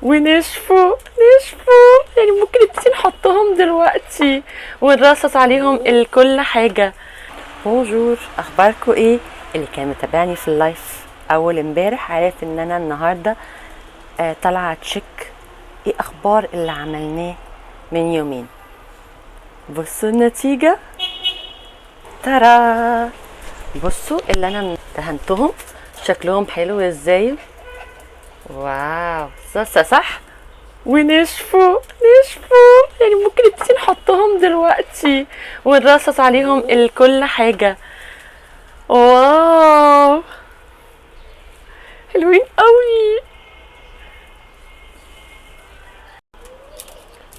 ونشفوا يعني ممكن نبتدي نحطهم دلوقتي ونرصص عليهم كل حاجة. بونجور، اخباركم ايه؟ اللي كان متابعني في اللايف اول امبارح عارف ان انا النهارده طالعه تشيك ايه اخبار اللي عملناه من يومين. بصوا النتيجه، ترى بصوا اللي انا دهنتهم شكلهم حلو ازاي. واو، صح. ونشفوا يعني ممكن نبتدي نحطهم دلوقتي ونرصص عليهم كل حاجة. واو، حلوين قوي.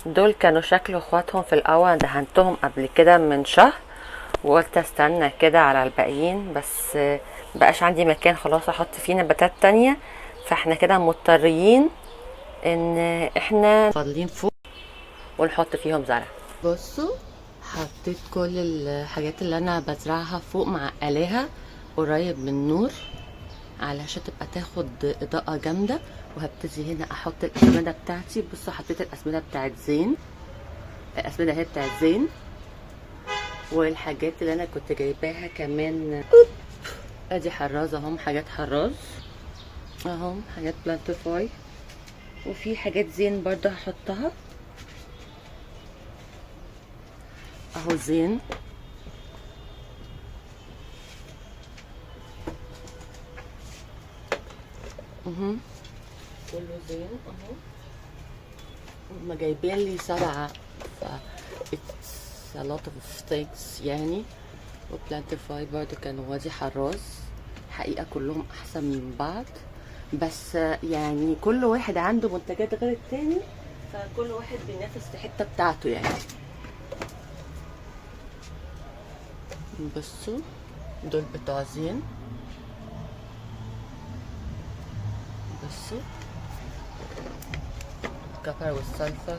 دول كانوا شكل اخواتهم في الاول، دهنتهم قبل كده من شهر وقلت استنى كده على الباقيين، بس مبقاش عندي مكان خلاص احط فيه نباتات تانية، فاحنا كده مضطرين ان احنا فاضلين فوق ونحط فيهم زرع. بصوا حطيت كل الحاجات اللي انا بزرعها فوق معقلاها قريب من النور علشان تبقى تاخد اضاءة جامدة. وهبتدي هنا احط الاسمدة بتاعتي. بصوا حطيت الاسمدة بتاعت زين، الاسمدة اهي بتاعت زين، والحاجات اللي انا كنت جايباها كمان. ادي حراز اهم، حاجات حراز اهم، حاجات بلانتيفاي، وفي حاجات زين برضه هحطها اهو. زين كله زين اهو. هما جايبين لي 7 ف it's a lot of things يعني. وبلانتيفاي برضه كانوا وادي حراز، حقيقة كلهم احسن من بعض، بس يعني كل واحد عنده منتجات غير التاني، فكل واحد بينافس في الحتة بتاعته يعني. بصوا دول بتوع زين، بصوا الكبر والسلفر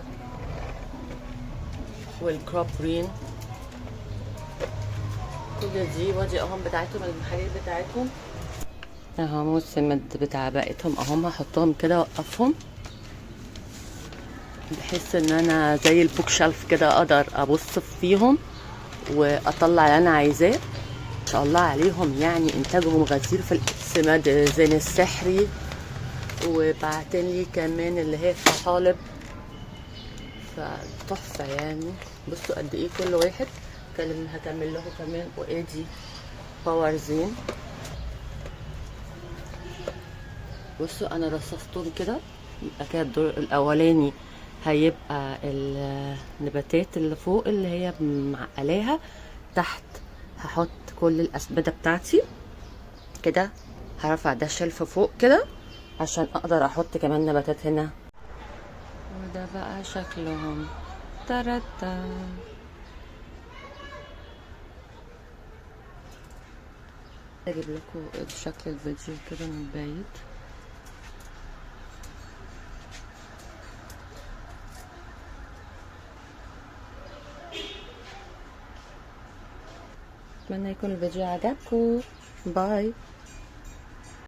والكروب جرين، كل دي وادي اهم بتاعتهم، المحاليل بتاعتهم اهم، والسمد بتاع بقيتهم اهم. هحطهم كده واوقفهم بحيث ان انا زي البوك شلف كده اقدر ابص فيهم واطلع اللي انا عايزاه. ما شاء الله عليهم، يعني انتاجهم غزير في السماد زين السحري، وبعتين لي كمان اللي هي طحالب، فتحفه يعني. بصوا قد ايه كل واحد هكمل له كمان. وادي باور زين، بصوا انا رصصتهم كده. يبقى كده الدور الاولاني هيبقى النباتات اللي فوق اللي هي معقلاها، تحت هحط كل الاسمده بتاعتي كده. هرفع ده الشلف فوق كده عشان اقدر احط كمان نباتات هنا. وده بقى شكلهم، ترتا. اجيب لكم شكل الفيديو كده من بعيد. اتمنى يكون الفيديو عجبكم. باي.